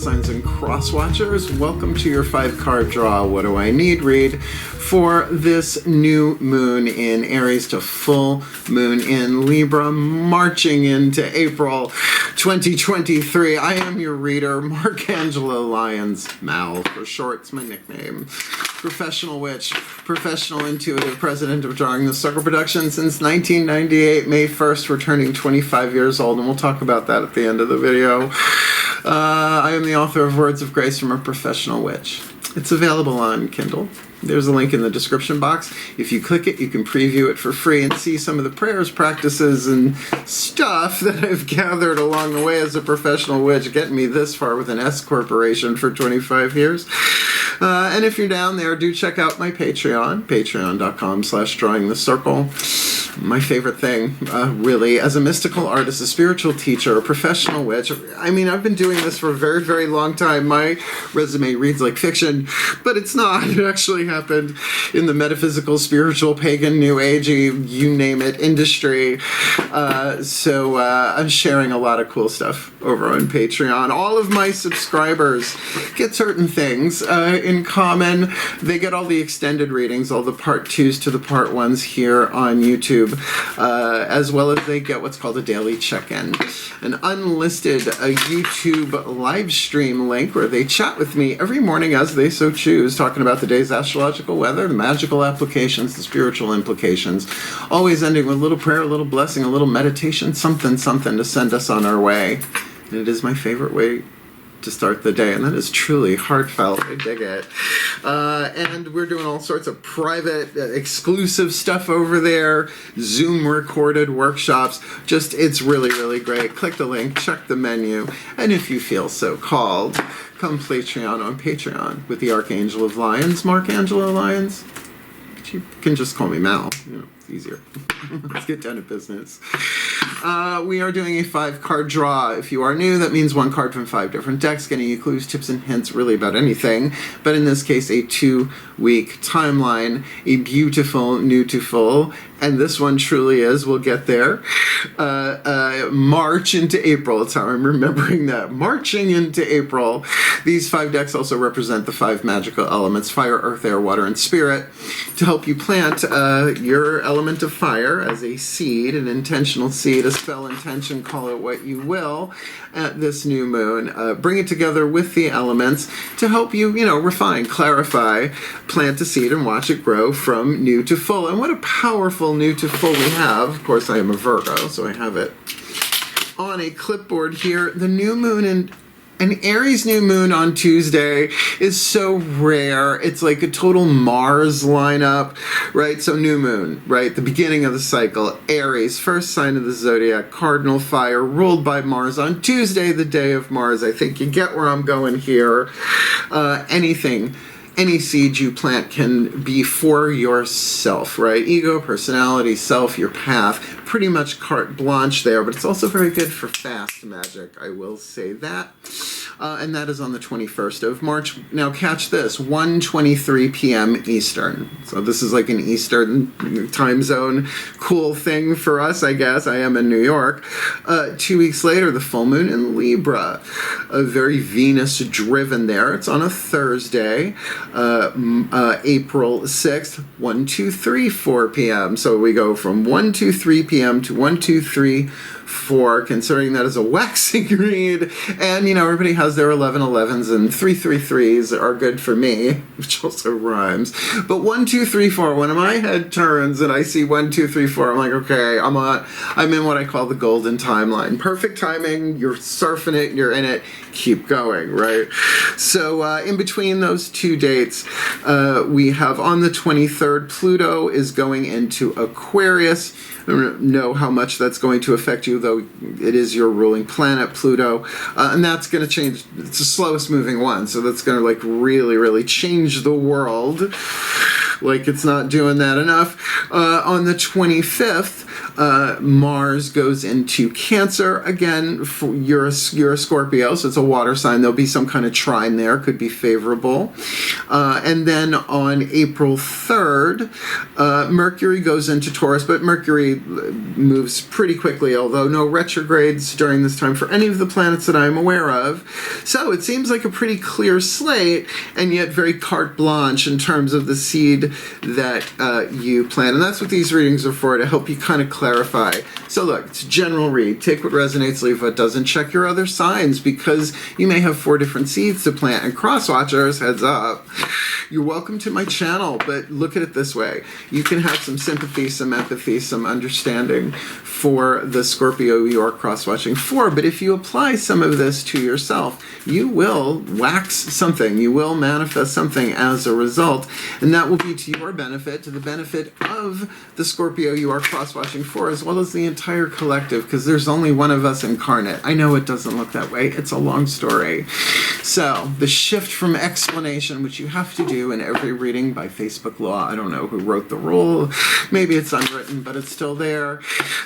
signs and cross watchers, welcome to your 5-card draw. What do I need read for this new moon in Aries to full moon in Libra, marching into April 2023. I am your reader, Angelo, Lyons, Mal for short. It's my nickname. Professional witch, professional intuitive, president of Drawing the Circle Production since 1998, May 1st. We're turning 25 years old, and we'll talk about that at the end of the video. I am the author of Words of Grace from a Professional Witch. It's available on Kindle. There's a link in the description box. If you click it, you can preview it for free and see some of the prayers, practices, and stuff that I've gathered along the way as a professional witch, getting me this far with an S corporation for 25 years. And if you're down there, do check out my Patreon, patreon.com/drawingthecircle. My favorite thing, really, as a mystical artist, a spiritual teacher, a professional witch. I mean, I've been doing this for a very, very long time. My resume reads like fiction, but it's not. It actually happened in the metaphysical, spiritual, pagan, new agey, you name it, industry. So I'm sharing a lot of cool stuff over on Patreon. All of my subscribers get certain things in common. They get all the extended readings, all the part 2s to the part 1s here on YouTube, as well as they get what's called a daily check-in, an unlisted YouTube live stream link where they chat with me every morning as they so choose, talking about the day's astrological weather, the magical applications, the spiritual implications, always ending with a little prayer, a little blessing, a little meditation, something to send us on our way. And it is my favorite way to start the day, and that is truly heartfelt. I dig it. And we're doing all sorts of private, exclusive stuff over there, Zoom recorded workshops. Just, it's really, really great. Click the link, check the menu, and if you feel so called, come Patreon on Patreon with the Archangel of Lyons, Angelo Lyons. You can just call me Mal. You know, it's easier. Let's get down to business. We are doing a 5-card draw. If you are new, that means 1 card from 5 different decks, getting you clues, tips, and hints really about anything. But in this case, a 2-week timeline, a beautiful new to full, and this one truly is, we'll get there, March into April. That's how I'm remembering that. Marching into April. These 5 decks also represent the 5 magical elements, fire, earth, air, water, and spirit, to help you plant your element of fire as a seed, an intentional seed, a spell intention, call it what you will, at this new moon. Bring it together with the elements to help you, refine, clarify, plant a seed and watch it grow from new to full. And what a powerful new to full we have. Of course, I am a Virgo, so I have it on a clipboard here. The new moon in an Aries new moon on Tuesday is so rare. It's like a total Mars lineup, right? So new moon, right? The beginning of the cycle. Aries, first sign of the zodiac, cardinal fire, ruled by Mars on Tuesday, the day of Mars. I think you get where I'm going here. Any seed you plant can be for yourself, right? Ego, personality, self, your path. Pretty much carte blanche there, but it's also very good for fast magic, I will say that. And that is on the 21st of March. Now catch this, 1:23 p.m. Eastern. So this is like an Eastern time zone cool thing for us, I guess. I am in New York. 2 weeks later, the full moon in Libra. Very Venus-driven there. It's on a Thursday. April 6th, 1:23 p.m. So we go from 1:23 p.m. to 1:23 considering that as a waxing read. And, everybody has their 11:11s, and 3:33s are good for me, which also rhymes. But 1:23 when my head turns and I see 1:23 I'm like, okay, I'm in what I call the golden timeline. Perfect timing, you're surfing it, you're in it, keep going, right? So in between those 2 dates, we have on the 23rd, Pluto is going into Aquarius. I don't know how much that's going to affect you, though it is your ruling planet, Pluto, and that's going to change. It's the slowest moving one, so that's going to really, really change the world. Like it's not doing that enough. On the 25th, Mars goes into Cancer. Again, you're a Scorpio, so it's a water sign. There'll be some kind of trine there, could be favorable. And then on April 3rd, Mercury goes into Taurus, but Mercury moves pretty quickly, although no retrogrades during this time for any of the planets that I'm aware of. So it seems like a pretty clear slate, and yet very carte blanche in terms of the seed that you plant. And that's what these readings are for, to help you kind of clarify. So look, it's a general read. Take what resonates, leave what doesn't. Check your other signs, because you may have 4 different seeds to plant. And cross-watchers, heads up, you're welcome to my channel, but look at it this way. You can have some sympathy, some empathy, some understanding for the Scorpio you are cross-watching for, but if you apply some of this to yourself, you will wax something. You will manifest something as a result, and that will be to your benefit, to the benefit of the Scorpio you are cross-watching for, as well as the entire collective, because there's only one of us incarnate. I know it doesn't look that way. It's a long story. So, the shift from explanation, which you have to do in every reading by Facebook law. I don't know who wrote the rule. Maybe it's unwritten, but it's still there.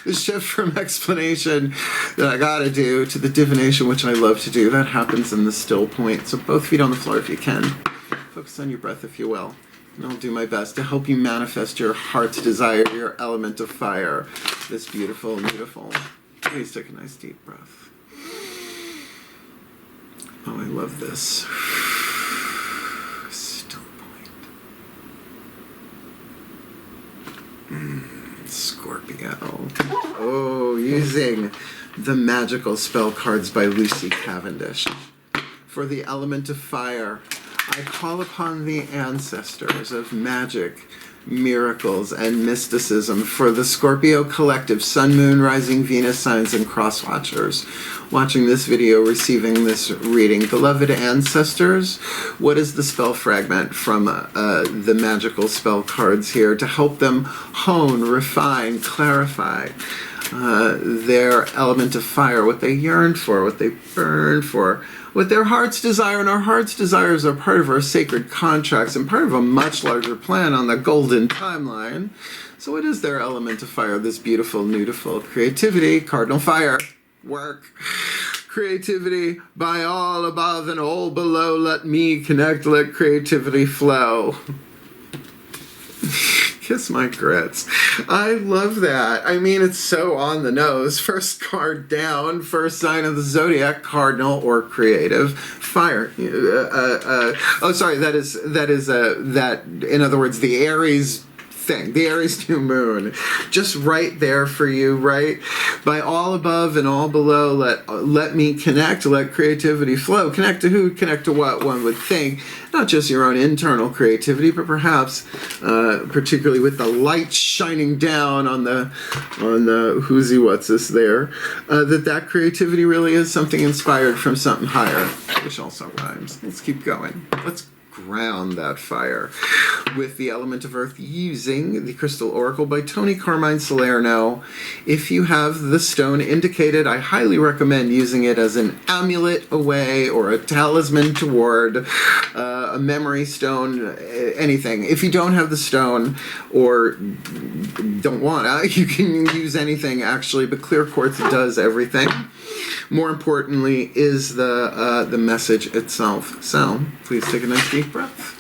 The shift from explanation that I gotta do to the divination, which I love to do, that happens in the still point. So both feet on the floor if you can. Focus on your breath if you will. And I'll do my best to help you manifest your heart's desire, your element of fire. This beautiful, beautiful. Please take a nice deep breath. Oh, I love this. Still point. Scorpio. Oh, using the magical spell cards by Lucy Cavendish. For the element of fire, I call upon the ancestors of magic, miracles, and mysticism for the Scorpio collective, Sun, Moon, Rising, Venus signs, and cross-watchers watching this video, receiving this reading. Beloved ancestors, what is the spell fragment from the magical spell cards here to help them hone, refine, clarify their element of fire, what they yearn for, what they burn for, what their hearts desire. And our hearts' desires are part of our sacred contracts and part of a much larger plan on the golden timeline. So what is their element of fire? This beautiful, beautiful creativity, cardinal fire, work, creativity, by all above and all below, let me connect, let creativity flow. Kiss my grits. I love that. I mean, it's so on the nose. First card down, first sign of the zodiac, cardinal or creative fire. Oh, sorry. That is in other words, the Aries thing, the Aries new moon, just right there for you, right? By all above and all below, let me connect, let creativity flow. Connect to who? Connect to what? One would think, not just your own internal creativity, but perhaps particularly with the light shining down on the who's he, what's this there, that creativity really is something inspired from something higher, which also rhymes. Let's keep going. Let's ground that fire with the element of earth using the Crystal Oracle by Tony Carmine Salerno. If you have the stone indicated, I highly recommend using it as an amulet away or a talisman toward a memory stone, anything. If you don't have the stone or don't want to, you can use anything actually, but clear quartz does everything. More importantly is the message itself. So please take a nice deep breath.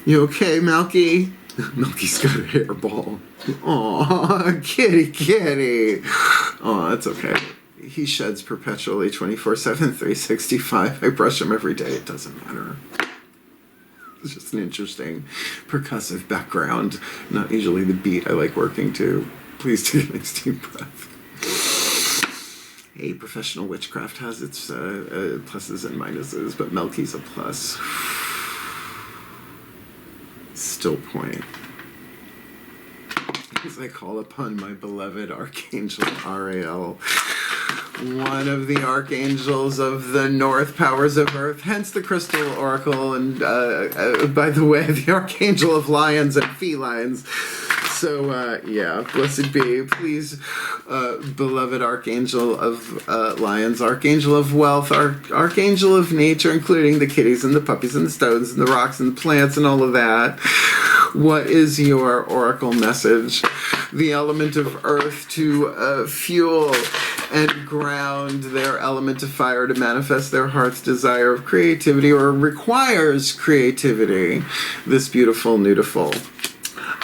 You okay, Malky? Malky's got a hairball. Aw, kitty. Aw, that's okay. He sheds perpetually 24/7, 365. I brush him every day. It doesn't matter. It's just an interesting percussive background. Not usually the beat I like working to. Please take a nice deep breath. Hey, professional witchcraft has its pluses and minuses, but Melky's a plus. Still point. As I call upon my beloved Archangel Ariel, one of the archangels of the north powers of earth, hence the Crystal Oracle, and by the way, the archangel of lions and felines. Yeah, blessed be, please, beloved Archangel of Lyons, Archangel of wealth, Archangel of nature, including the kitties and the puppies and the stones and the rocks and the plants and all of that. What is your oracle message? The element of earth to fuel and ground their element of fire to manifest their heart's desire of creativity, or requires creativity. This beautiful, beautiful.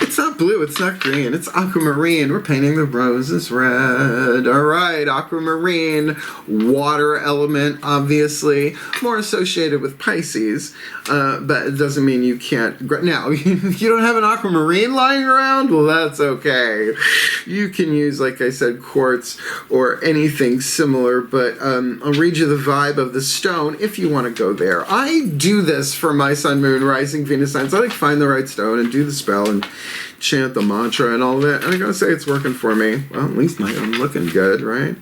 It's not blue, it's not green, it's aquamarine. We're painting the roses red. All right, aquamarine, water element, obviously, more associated with Pisces, but it doesn't mean you can't. Now, you don't have an aquamarine lying around? Well, that's okay. You can use, like I said, quartz or anything similar, but I'll read you the vibe of the stone if you want to go there. I do this for my sun, moon, rising, Venus signs. I find the right stone and do the spell and chant the mantra and all that, and I gotta say it's working for me. Well, at least I'm looking good, right?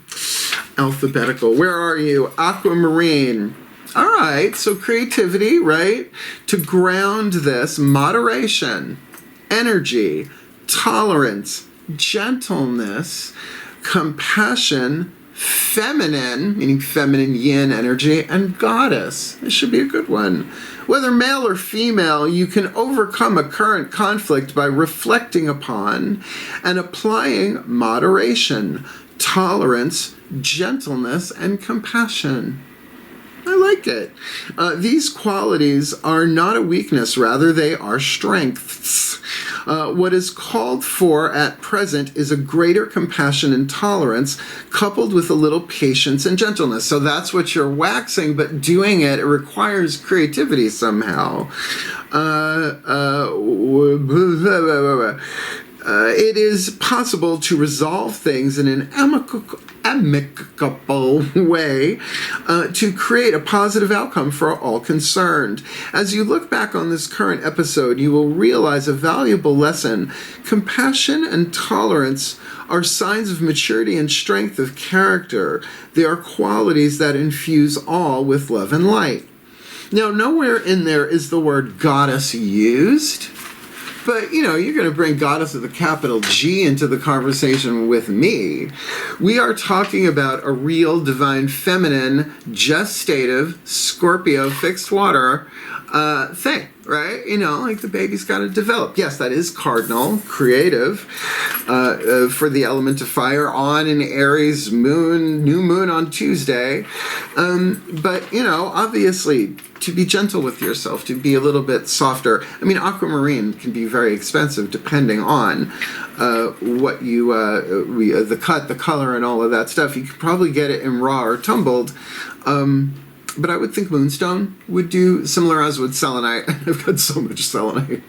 Alphabetical. Where are you? Aquamarine. All right, so creativity, right? To ground this, moderation, energy, tolerance, gentleness, compassion, feminine, meaning feminine yin energy, and goddess. This should be a good one. Whether male or female, you can overcome a current conflict by reflecting upon and applying moderation, tolerance, gentleness, and compassion. I like it. These qualities are not a weakness, rather they are strengths. What is called for at present is a greater compassion and tolerance coupled with a little patience and gentleness. So that's what you're waxing, but doing it requires creativity somehow. It is possible to resolve things in an amicable way to create a positive outcome for all concerned. As you look back on this current episode, you will realize a valuable lesson. Compassion and tolerance are signs of maturity and strength of character. They are qualities that infuse all with love and light. Now, nowhere in there is the word goddess used. But, you're going to bring goddess with a capital G into the conversation with me. We are talking about a real divine feminine, gestative, Scorpio, fixed water thing, right? Like the baby's got to develop. Yes, that is cardinal, creative, for the element of fire on in Aries moon, new moon on Tuesday. But, obviously, to be gentle with yourself, to be a little bit softer. I mean, aquamarine can be very expensive depending on what you, the cut, the color, and all of that stuff. You could probably get it in raw or tumbled. But I would think moonstone would do similar as would selenite. I've got so much selenite.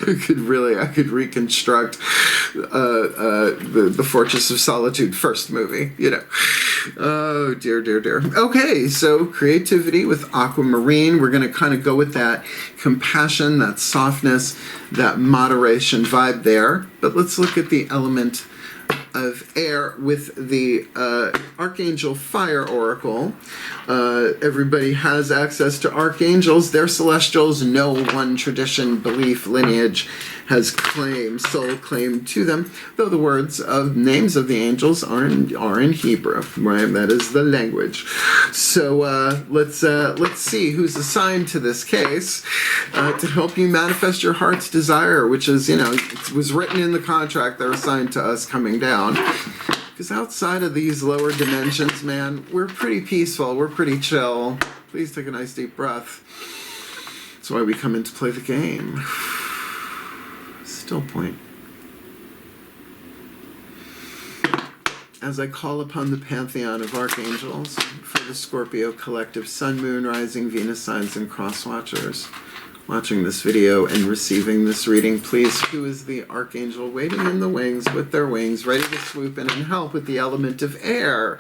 I could reconstruct the Fortress of Solitude first movie, Oh, dear, dear, dear. Okay, so creativity with aquamarine. We're going to kind of go with that compassion, that softness, that moderation vibe there. But let's look at the element of air with the Archangel Fire Oracle. Everybody has access to archangels. They're celestials. No one tradition, belief, lineage has soul claim to them, though the words of names of the angels are in Hebrew, right? That is the language. So let's see who's assigned to this case to help you manifest your heart's desire, which is, it was written in the contract. They're assigned to us coming down. Because outside of these lower dimensions, man, we're pretty peaceful. We're pretty chill. Please take a nice deep breath. That's why we come in to play the game. Still point. As I call upon the pantheon of archangels for the Scorpio collective sun, moon, rising, Venus signs, and cross watchers watching this video and receiving this reading, please, who is the archangel waiting in the wings with their wings, ready to swoop in and help with the element of air?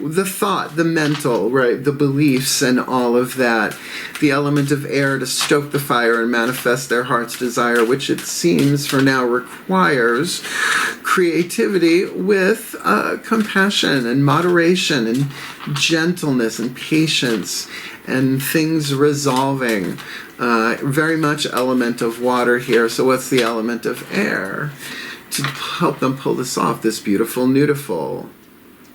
The thought, the mental, right, the beliefs and all of that. The element of air to stoke the fire and manifest their heart's desire, which it seems for now requires creativity with compassion and moderation and gentleness and patience and things resolving. Very much element of water here. So what's the element of air? to help them pull this off, this beautiful Nudiful.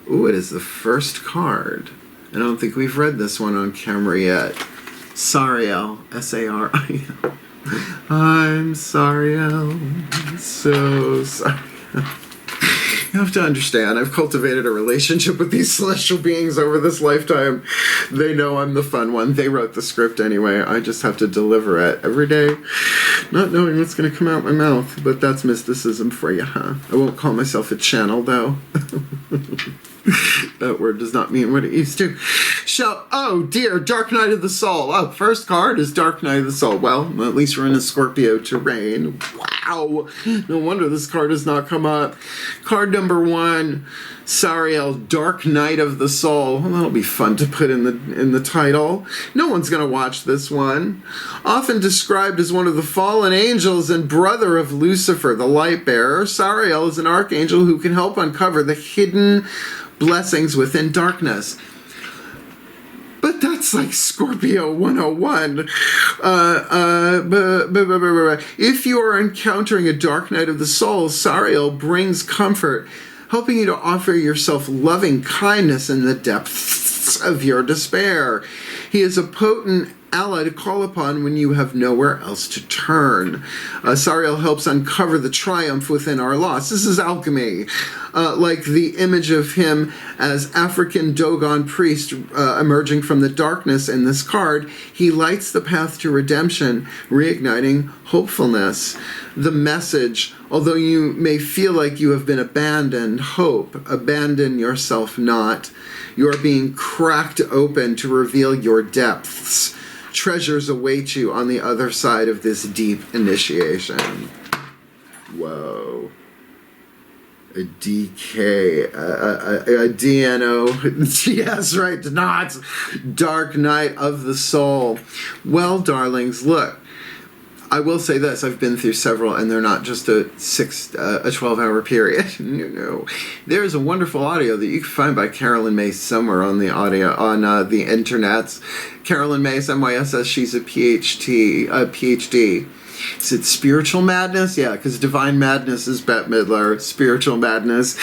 Ooh, it is the first card. I don't think we've read this one on camera yet. Sariel, S-A-R-I-L. I'm Sariel, so sorry. You have to understand, I've cultivated a relationship with these celestial beings over this lifetime. They know I'm the fun one. They wrote the script anyway. I just have to deliver it every day, not knowing what's going to come out my mouth. But that's mysticism for you, huh? I won't call myself a channel, though. That word does not mean what it used to. Oh dear, Dark Night of the Soul. Oh, first card is Dark Night of the Soul. Well, at least we're in a Scorpio terrain. Wow. No wonder this card has not come up. Card number 1, Sariel, Dark Night of the Soul. Well, that'll be fun to put in the title. No one's going to watch this one. Often described as one of the fallen angels and brother of Lucifer, the light bearer, Sariel is an archangel who can help uncover the hidden blessings within darkness. But that's like Scorpio 101. If you are encountering a dark night of the soul, Sariel brings comfort, helping you to offer yourself loving kindness in the depths of your despair. He is a potent ally to call upon when you have nowhere else to turn. Sariel helps uncover the triumph within our loss. This is alchemy. Like the image of him as African Dogon priest emerging from the darkness in this card, he lights the path to redemption, reigniting hopefulness. The message, although you may feel like you have been abandoned, hope, abandon yourself not. You are being cracked open to reveal your depths. Treasures await you on the other side of this deep initiation. Whoa. A DK, a DNO, yes, right, not Dark Night of the Soul. Well, darlings, look, I will say this, I've been through several, and they're not just a 12-hour period. No. There's a wonderful audio that you can find by Carolyn Mace somewhere on the the internets. Carolyn Mace, MYSS, she's a PhD. Is it Spiritual Madness? Yeah, because Divine Madness is Bette Midler. Spiritual Madness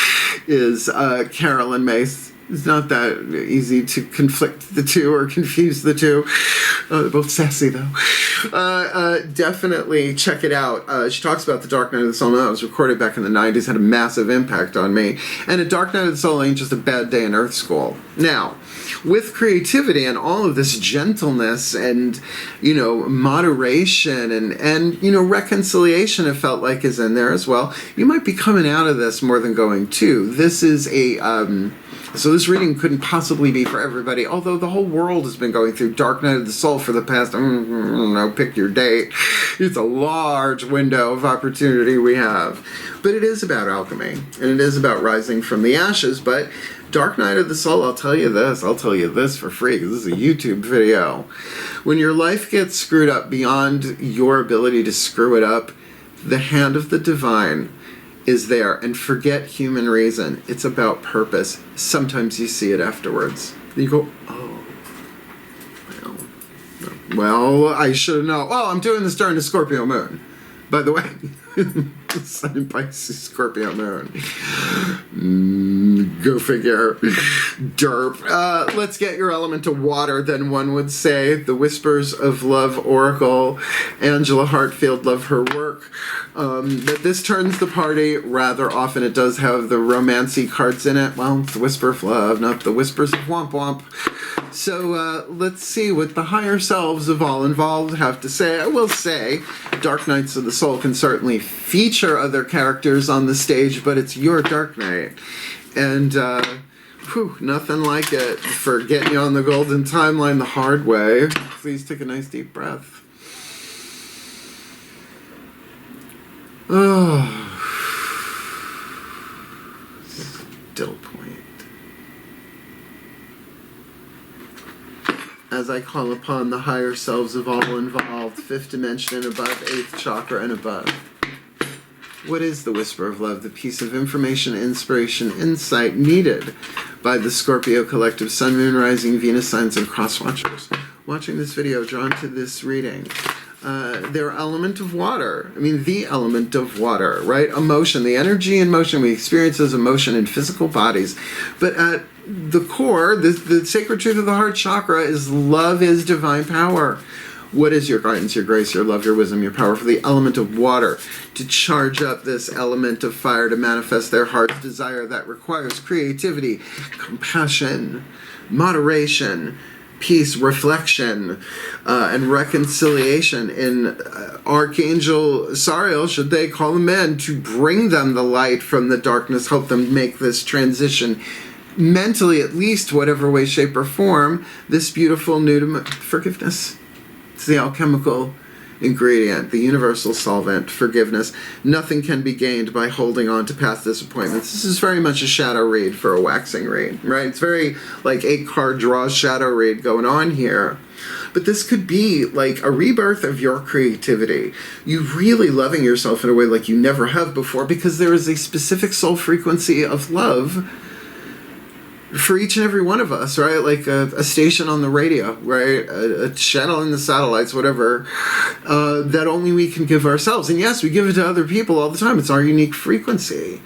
is Carolyn Mace. It's not that easy to conflict the two or confuse the two. They're both sassy, though. Definitely check it out. She talks about the Dark Night of the Soul. That was recorded back in the 90s, had a massive impact on me. And a Dark Night of the Soul ain't just a bad day in Earth School. Now, with creativity and all of this gentleness and, moderation and reconciliation, it felt like is in there as well. You might be coming out of this more than going to. This is so this reading couldn't possibly be for everybody, although the whole world has been going through Dark Night of the Soul for the past, pick your date. It's a large window of opportunity we have. But it is about alchemy, and it is about rising from the ashes, but Dark Night of the Soul, I'll tell you this for free, because this is a YouTube video. When your life gets screwed up beyond your ability to screw it up, the hand of the divine is there, and forget human reason. It's about purpose. Sometimes you see it afterwards. You go, oh, well, I should have known. Well, I'm doing this during the Scorpio moon, by the way. Sun in Pisces, Scorpio moon. Go figure. Derp. Let's get your element of water, then one would say. The Whispers of Love Oracle. Angela Hartfield, love her work. But this turns the party rather often. It does have the romancy cards in it. Well, it's the Whisper of Love, not the Whispers of Womp Womp. So let's see what the higher selves of all involved have to say. I will say, Dark Nights of the Soul can certainly feature other characters on the stage, but it's your Dark Night. And nothing like it for getting you on the golden timeline the hard way. Please take a nice deep breath. Oh, still point. As I call upon the higher selves of all involved, 5th dimension and above, 8th chakra and above. What is the Whisper of Love? The piece of information, inspiration, insight needed by the Scorpio collective, Sun, Moon, Rising, Venus signs, and cross watchers watching this video, drawn to this reading. their element of water. I mean, the element of water, right? Emotion, the energy and motion we experience as emotion in physical bodies. But at the core, the sacred truth of the heart chakra is love is divine power. What is your guidance, your grace, your love, your wisdom, your power for the element of water to charge up this element of fire to manifest their heart's desire that requires creativity, compassion, moderation, peace, reflection, and reconciliation in Archangel Sariel, should they call them in, to bring them the light from the darkness, help them make this transition mentally, at least, whatever way, shape, or form, this beautiful new forgiveness. It's the alchemical ingredient, the universal solvent, forgiveness. Nothing can be gained by holding on to past disappointments. This is very much a shadow read for a waxing read, right? It's very like 8-card draw shadow read going on here. But this could be like a rebirth of your creativity. You really loving yourself in a way like you never have before, because there is a specific soul frequency of love for each and every one of us, right? Like a station on the radio, right? A channel in the satellites, whatever, that only we can give ourselves. And yes, we give it to other people all the time. It's our unique frequency.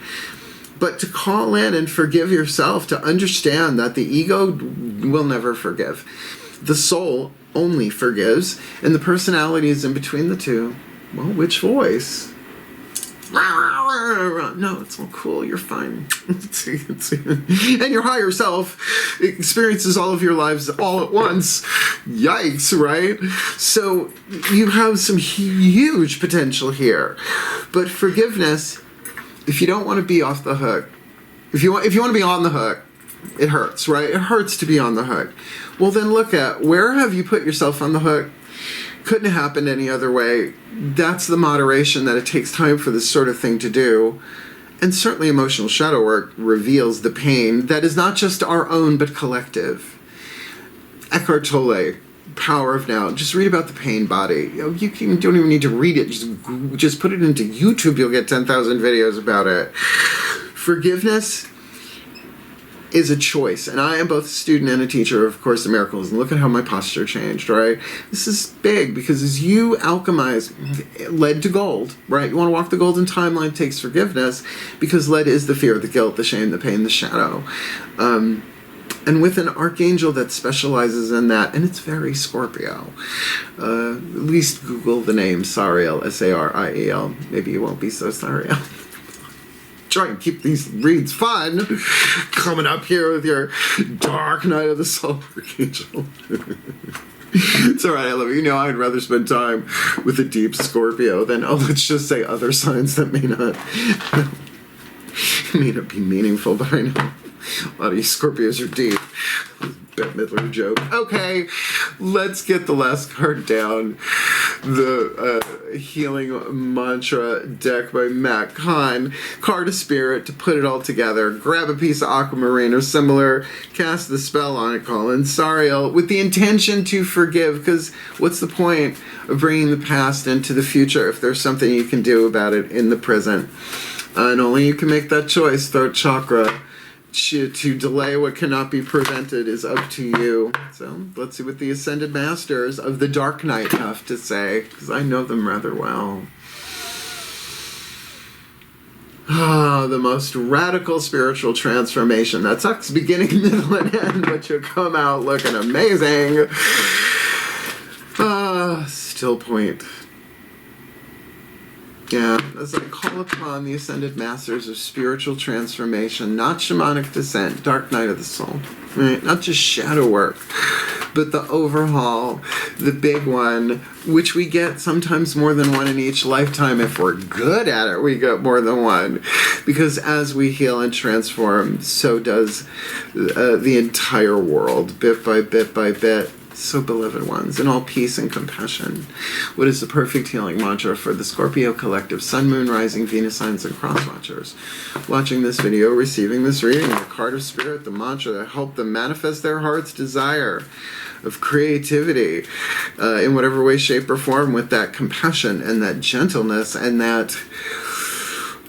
But to call in and forgive yourself, to understand that the ego will never forgive. The soul only forgives, and the personality is in between the two. Well, which voice? No, it's all cool. You're fine. And your higher self experiences all of your lives all at once. Yikes, right? So you have some huge potential here. But forgiveness, if you don't want to be off the hook, if you want to be on the hook, it hurts, right? It hurts to be on the hook. Well, then look at, where have you put yourself on the hook? Couldn't have happened any other way. That's the moderation that it takes time for this sort of thing to do. And certainly emotional shadow work reveals the pain that is not just our own, but collective. Eckhart Tolle, Power of Now. Just read about the pain body. You don't even need to read it. Just put it into YouTube. You'll get 10,000 videos about it. Forgiveness is a choice. And I am both a student and a teacher of Course in Miracles. And look at how my posture changed, right? This is big, because as you alchemize lead to gold, right? You want to walk the golden timeline, takes forgiveness, because lead is the fear, the guilt, the shame, the pain, the shadow. And with an archangel that specializes in that, and it's very Scorpio. At least Google the name Sariel, S-A-R-I-E-L. Maybe you won't be so Sariel. Try and keep these reads fun. Coming up here with your dark night of the soul archangel. It's alright, I love you. You know, I'd rather spend time with a deep Scorpio than, let's just say other signs that may not be meaningful, but I know a lot of you Scorpios are deep. Bette Midler joke. Okay, let's get the last card down. The Healing Mantra deck by Matt Kahn. Card of Spirit to put it all together. Grab a piece of aquamarine or similar. Cast the spell on it, call in Sariel, with the intention to forgive, because what's the point of bringing the past into the future if there's something you can do about it in the present? And only you can make that choice. Throat chakra. To delay what cannot be prevented is up to you. So let's see what the Ascended Masters of the Dark Knight have to say, because I know them rather well. The most radical spiritual transformation. That sucks beginning, middle, and end, but you'll come out looking amazing. Still point. Yeah, as I call upon the Ascended Masters of spiritual transformation, not shamanic descent, dark night of the soul, right? Not just shadow work, but the overhaul, the big one, which we get sometimes more than one in each lifetime. If we're good at it, we get more than one. Because as we heal and transform, so does the entire world, bit by bit by bit. So, beloved ones, in all peace and compassion, what is the perfect healing mantra for the Scorpio collective, Sun, Moon, Rising, Venus signs, and cross watchers? Watching this video, receiving this reading, the card of spirit, the mantra that helped them manifest their heart's desire of creativity in whatever way, shape, or form, with that compassion and that gentleness and that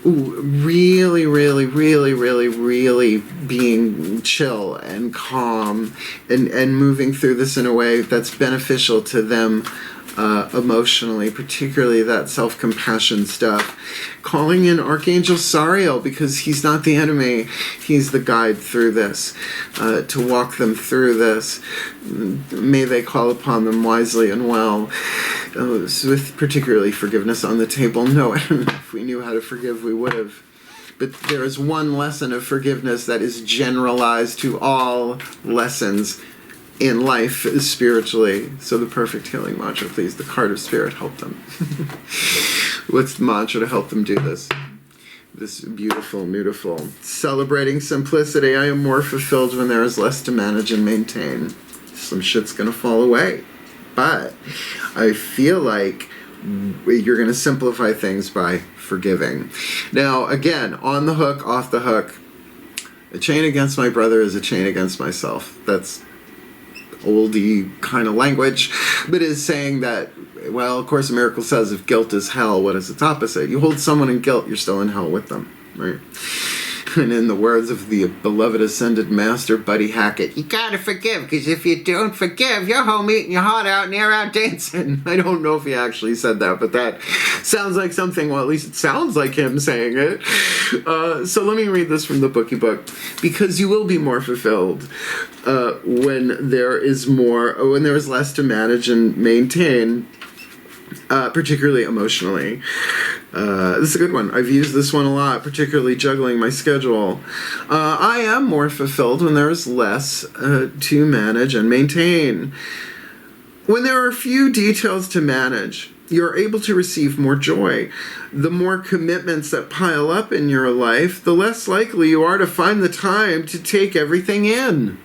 really, really, really, really, really being chill and calm and moving through this in a way that's beneficial to them emotionally, particularly that self-compassion stuff. Calling in Archangel Sariel, because he's not the enemy, he's the guide through this, to walk them through this. May they call upon them wisely and well, with particularly forgiveness on the table. No, if we knew how to forgive, we would have. But there is one lesson of forgiveness that is generalized to all lessons in life spiritually. So the perfect healing mantra, please. The card of spirit, help them. What's the mantra to help them do this? This beautiful, beautiful. Celebrating simplicity. I am more fulfilled when there is less to manage and maintain. Some shit's gonna fall away. But I feel like you're gonna simplify things by forgiving. Now, again, on the hook, off the hook. A chain against my brother is a chain against myself. That's oldie kind of language, but is saying that, well, of course, A Miracle says if guilt is hell, what is its opposite? You hold someone in guilt, you're still in hell with them, right? And in the words of the beloved ascended master, Buddy Hackett, you gotta forgive, because if you don't forgive, you're home eating your heart out and you're out dancing. I don't know if he actually said that, but that sounds like something, well, at least it sounds like him saying it. So let me read this from the Bookie Book. Because you will be more fulfilled when there is less to manage and maintain, particularly emotionally. This is a good one. I've used this one a lot, particularly juggling my schedule. I am more fulfilled when there is less to manage and maintain. When there are few details to manage, you're able to receive more joy. The more commitments that pile up in your life, the less likely you are to find the time to take everything in.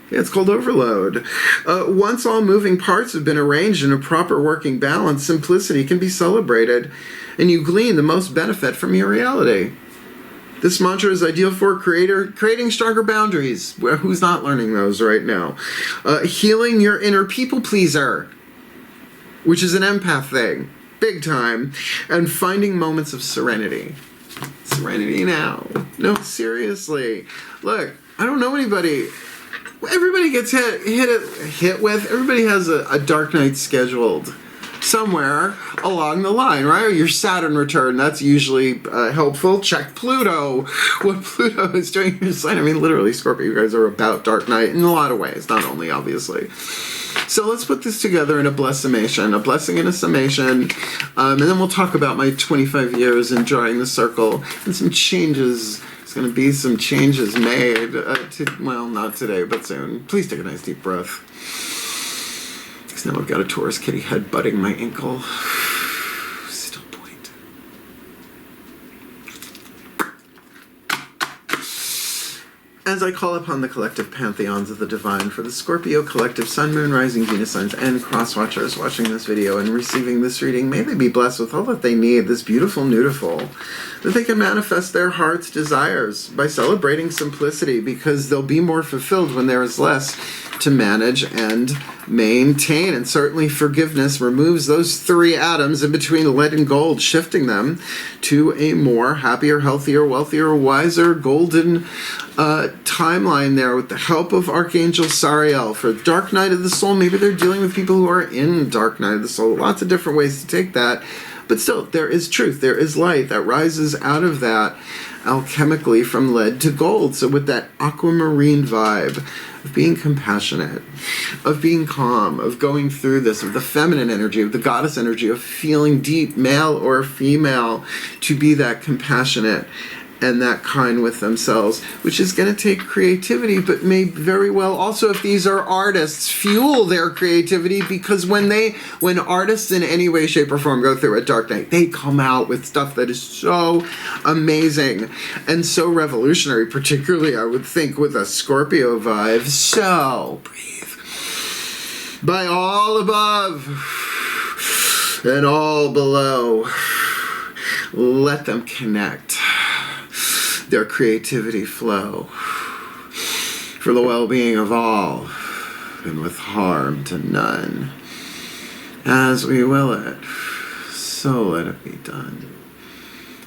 It's called overload. Once all moving parts have been arranged in a proper working balance, simplicity can be celebrated, and you glean the most benefit from your reality. This mantra is ideal for creating stronger boundaries. Who's not learning those right now? Healing your inner people pleaser, which is an empath thing, big time, and finding moments of serenity. Serenity now. No, seriously. Look, I don't know anybody. Everybody gets hit with. Everybody has a dark night scheduled somewhere along the line, right? Or your Saturn return. That's usually helpful. Check Pluto. What Pluto is doing in your sign. I mean, literally, Scorpio, you guys are about dark night in a lot of ways. Not only, obviously. So let's put this together in a blessimation, a blessing and a summation, and then we'll talk about my 25 years in drawing the circle and some changes. There's going to be some changes made, well, not today, but soon. Please take a nice deep breath. Because now I've got a Taurus kitty head butting my ankle. Still point. As I call upon the collective pantheons of the divine for the Scorpio collective sun, moon, rising, Venus signs, and cross-watchers watching this video and receiving this reading, may they be blessed with all that they need, this beautiful nudiful, that they can manifest their heart's desires by celebrating simplicity, because they'll be more fulfilled when there is less to manage and maintain. And certainly forgiveness removes those three atoms in between lead and gold, shifting them to a more happier, healthier, wealthier, wiser, golden timeline there, with the help of Archangel Sariel for dark night of the soul. Maybe they're dealing with people who are in dark night of the soul. Lots of different ways to take that. But still, there is truth, there is light that rises out of that alchemically from lead to gold. So with that aquamarine vibe of being compassionate, of being calm, of going through this, of the feminine energy, of the goddess energy, of feeling deep, male or female, to be that compassionate and that kind with themselves, which is going to take creativity, but may very well also, if these are artists, fuel their creativity, because when artists in any way, shape, or form go through a dark night, they come out with stuff that is so amazing and so revolutionary, particularly, I would think, with a Scorpio vibe. So, breathe. By all above and all below, let them connect. Their creativity flow for the well-being of all and with harm to none. As we will it, so let it be done.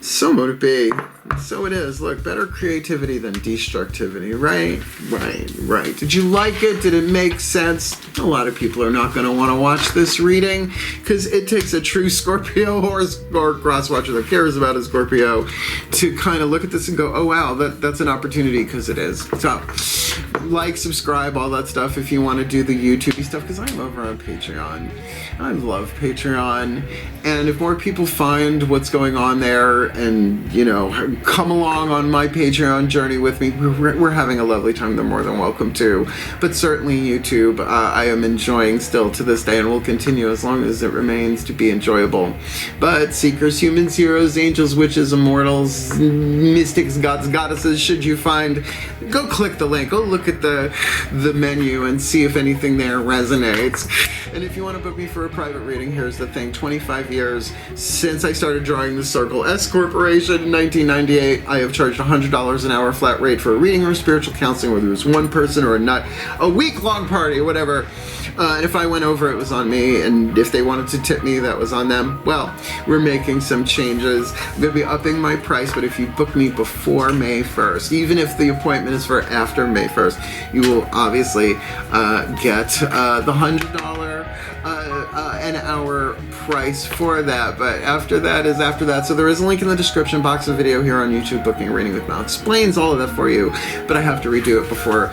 So would it be. So it is. Look, better creativity than destructivity, right? Right. Did you like it? Did it make sense? A lot of people are not going to want to watch this reading because it takes a true Scorpio or cross-watcher that cares about a Scorpio to kind of look at this and go, oh wow, that's an opportunity, because it is. So, like, subscribe, all that stuff if you want to do the YouTube stuff, because I'm over on Patreon. I love Patreon. And if more people find what's going on there and, you know, come along on my Patreon journey with me, we're having a lovely time. They're more than welcome to. But certainly YouTube, I am enjoying still to this day and will continue as long as it remains to be enjoyable. But seekers, humans, heroes, angels, witches, immortals, mystics, gods, goddesses, should you find, go click the link. Go look at the menu and see if anything there resonates. And if you want to book me for a private reading, here's the thing. 25 years since I started drawing the circle. S Corporation in 1998, I have charged $100 an hour flat rate for a reading or spiritual counseling, whether it was one person or a week-long party, whatever. And if I went over, it was on me. And if they wanted to tip me, that was on them. Well, we're making some changes. I'm going to be upping my price, but if you book me before May 1st, even if the appointment is for after May 1st, you will obviously get the $100 an hour price for that. But after that is after that. So there is a link in the description box of the video here on YouTube. Booking a reading with Mel explains all of that for you, but I have to redo it before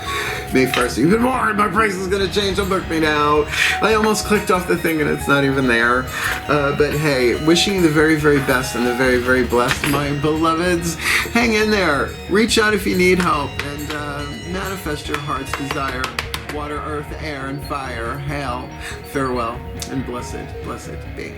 May 1st. You've been warned, my price is going to change. Don't book me now. I almost clicked off the thing and it's not even there. But hey, wishing you the very, very best and the very, very blessed, my beloveds. Hang in there. Reach out if you need help, and manifest your heart's desire. Water, earth, air, and fire. Hail, farewell, and blessed be.